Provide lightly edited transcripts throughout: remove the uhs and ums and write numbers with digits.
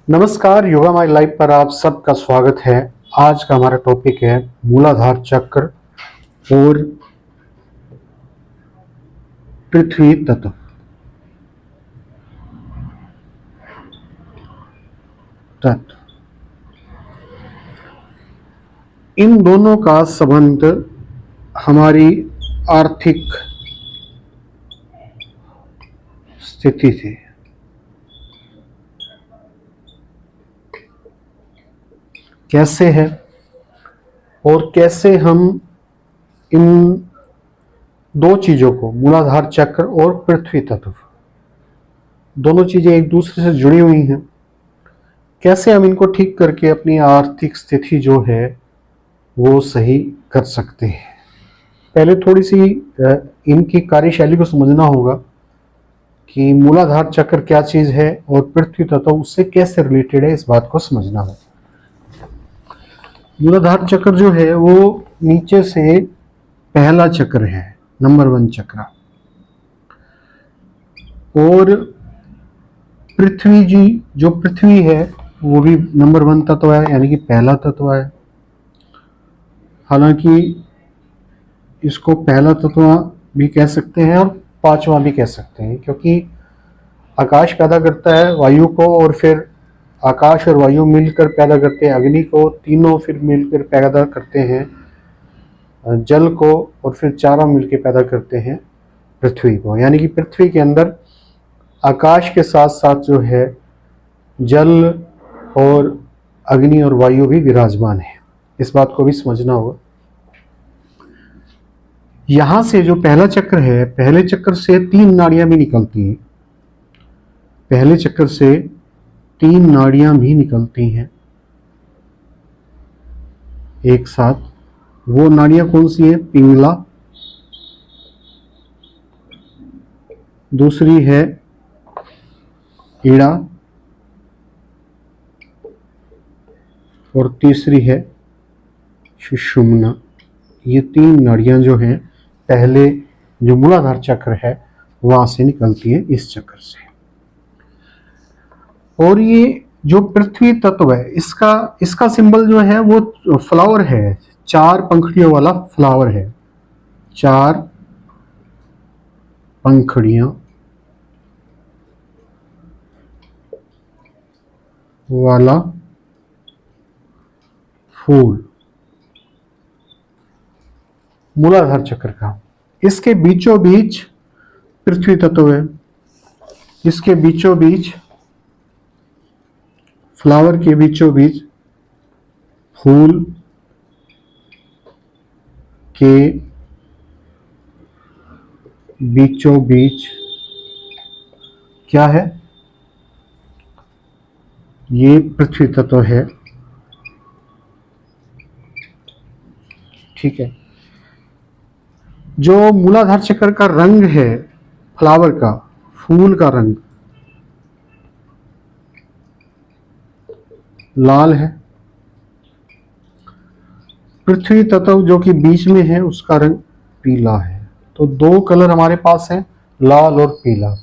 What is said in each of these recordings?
नमस्कार, yoga my life पर आप सबका स्वागत है। आज का हमारा टॉपिक है मूलाधार चक्र और पृथ्वी तत्व। इन दोनों का संबंध हमारी आर्थिक स्थिति से, कैसे है और कैसे हम इन दो चीजों को, मूलाधार चक्र और पृथ्वी तत्व, दोनों चीजें एक दूसरे से जुड़ी हुई हैं, कैसे हम इनको ठीक करके अपनी आर्थिक स्थिति जो है वो सही कर सकते हैं। पहले थोड़ी सी इनकी कार्यशैली को समझना होगा कि मूलाधार चक्र क्या चीज है और पृथ्वी तत्व उससे कैसे रिलेटेड है, इस बात को समझना होगा। मूलाधार चक्र जो है वो नीचे से पहला चक्र है, नंबर 1 चक्र, और पृथ्वी जी जो पृथ्वी है वो भी नंबर 1 तत्व है, यानी कि पहला तत्व है। हालांकि इसको पहला तत्व भी कह सकते हैं और पांचवा भी कह सकते हैं, क्योंकि आकाश पैदा करता है वायु को, और फिर आकाश और वायु मिलकर पैदा करते हैं अग्नि को, तीनों फिर मिलकर पैदा करते हैं जल को, और फिर चारों मिलकर पैदा करते हैं पृथ्वी को। यानी कि पृथ्वी के अंदर आकाश के साथ साथ जो है जल और अग्नि और वायु भी विराजमान है। इस बात को भी समझना होगा। यहां से जो पहला चक्र है, पहले चक्र से 3 नाड़ियां भी निकलती हैं। पहले चक्र से 3 नाड़ियां भी निकलती हैं एक साथ। वो नाड़ियां कौन सी है? पिंगला, दूसरी है ईड़ा, और तीसरी है सुषुम्ना। ये 3 नाड़ियां जो हैं पहले जो मूलाधार चक्र है वहां से निकलती है, इस चक्र से। और ये जो पृथ्वी तत्व है इसका सिंबल जो है वो फ्लावर है, 4 पंखड़ियों वाला फ्लावर है, 4 पंखड़ियां वाला फूल मूलाधार चक्र का। इसके बीचों बीच पृथ्वी तत्व है, इसके बीचों बीच, फ्लावर के बीचों बीच, फूल के बीचों बीच क्या है? ये पृथ्वी तत्व है। ठीक है। जो मूलाधार चक्र का रंग है, फ्लावर का, फूल का रंग लाल है। पृथ्वी तत्व जो कि बीच में है उसका रंग पीला है। तो 2 कलर हमारे पास हैं, लाल और पीला।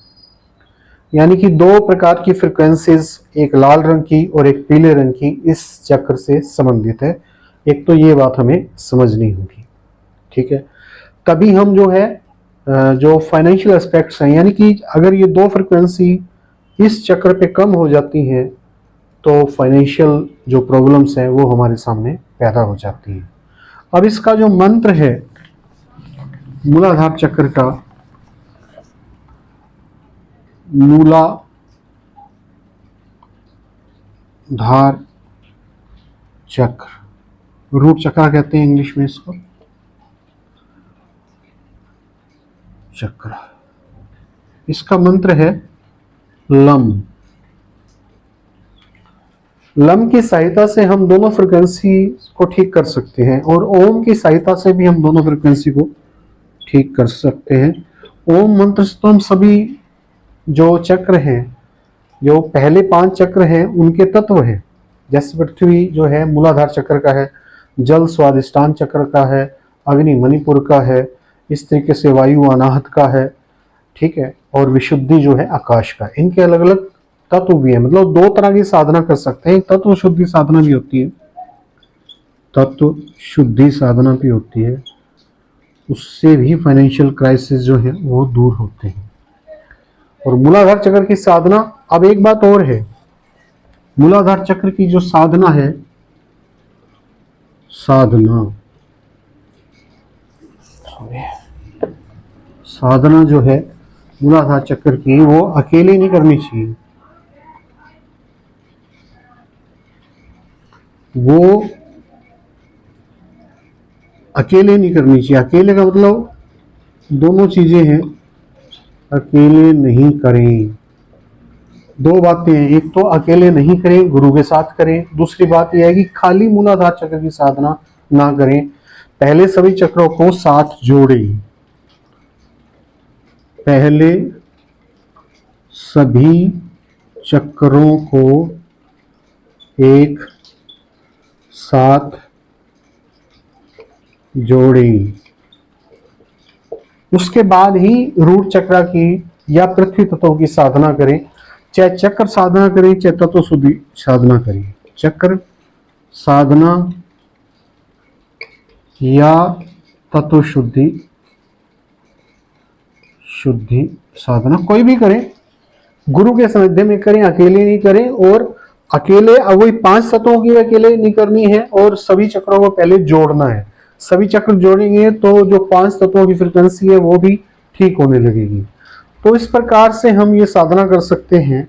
यानी कि 2 प्रकार की फ्रीक्वेंसीज, एक लाल रंग की और एक पीले रंग की, इस चक्र से संबंधित है। एक तो ये बात हमें समझनी होगी। ठीक है। तभी हम जो है जो फाइनेंशियल एस्पेक्ट्स हैं, यानी कि अगर ये 2 फ्रीक्वेंसी इस चक्र पे कम हो जाती हैं तो फाइनेंशियल जो प्रॉब्लम्स हैं वो हमारे सामने पैदा हो जाती हैं। अब इसका जो मंत्र है मूलाधार चक्र का, मूलाधार चक्र, रूट चक्र कहते हैं इंग्लिश में इसको, चक्र। इसका मंत्र है लम। लम की सहायता से हम दोनों फ्रीक्वेंसी को ठीक कर सकते हैं, और ओम की सहायता से भी हम दोनों फ्रीक्वेंसी को ठीक कर सकते हैं। ओम मंत्र से तो हम सभी जो चक्र हैं, जो पहले 5 चक्र हैं, उनके तत्व हैं। जैसे पृथ्वी जो है मूलाधार चक्र का है, जल स्वादिष्टान चक्र का है, अग्नि मणिपुर का है, इस तरीके से वायु अनाहत का है। ठीक है। और विशुद्धि जो है आकाश का। इनके अलग अलग तत्व भी है, मतलब दो तरह की साधना कर सकते हैं। एक तत्व शुद्धि साधना भी होती है, तत्व शुद्धि साधना भी होती है, उससे भी फाइनेंशियल क्राइसिस जो है वो दूर होते हैं। और मूलाधार चक्र की साधना, अब एक बात और है, मूलाधार चक्र की जो साधना है, साधना जो है मूलाधार चक्र की, वो अकेले नहीं करनी चाहिए। वो अकेले नहीं करनी चाहिए। अकेले का मतलब दोनों चीजें हैं, अकेले नहीं करें। दो बातें हैं, एक तो अकेले नहीं करें, गुरु के साथ करें। दूसरी बात यह है कि खाली मूलाधार चक्र की साधना ना करें, पहले सभी चक्रों को साथ जोड़ें। पहले सभी चक्रों को एक साथ जोड़ें, उसके बाद ही रूट चक्र की या पृथ्वी तत्व की साधना करें। चाहे चक्र साधना करें, चाहे तत्व शुद्धि साधना करें। चक्र साधना या तत्व शुद्धि साधना कोई भी करें, गुरु के सानिध्य में करें, अकेले नहीं करें। और अकेले वही 5 तत्वों की अकेले नहीं करनी है, और सभी चक्रों को पहले जोड़ना है। सभी चक्र जोड़ेंगे तो जो 5 तत्वों की फ्रिक्वेंसी है वो भी ठीक होने लगेगी। तो इस प्रकार से हम ये साधना कर सकते हैं।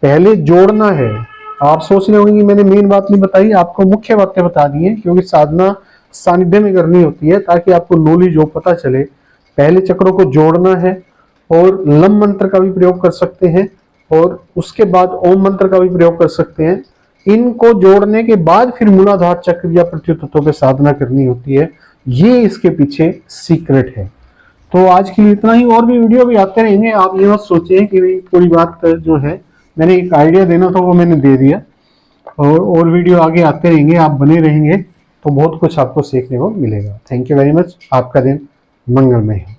पहले जोड़ना है। आप सोच रहे होंगे कि मैंने मेन बात नहीं बताई, आपको मुख्य बातें बता दी है, क्योंकि साधना सानिध्य में करनी होती है ताकि आपको नॉलेज हो, पता चले। पहले चक्रों को जोड़ना है, और लम मंत्र का भी प्रयोग कर सकते हैं, और उसके बाद ओम मंत्र का भी प्रयोग कर सकते हैं। इनको जोड़ने के बाद फिर मूलाधार चक्र या पृथ्वी तत्व पे साधना करनी होती है। ये इसके पीछे सीक्रेट है। तो आज के लिए इतना ही, और भी वीडियो भी आते रहेंगे। आप ये मत सोचें कि पूरी बात जो है मैंने एक आइडिया देना था वो मैंने दे दिया, और वीडियो आगे आते रहेंगे। आप बने रहेंगे तो बहुत कुछ आपको सीखने को मिलेगा। Thank you very much. आपका दिन मंगलमय है।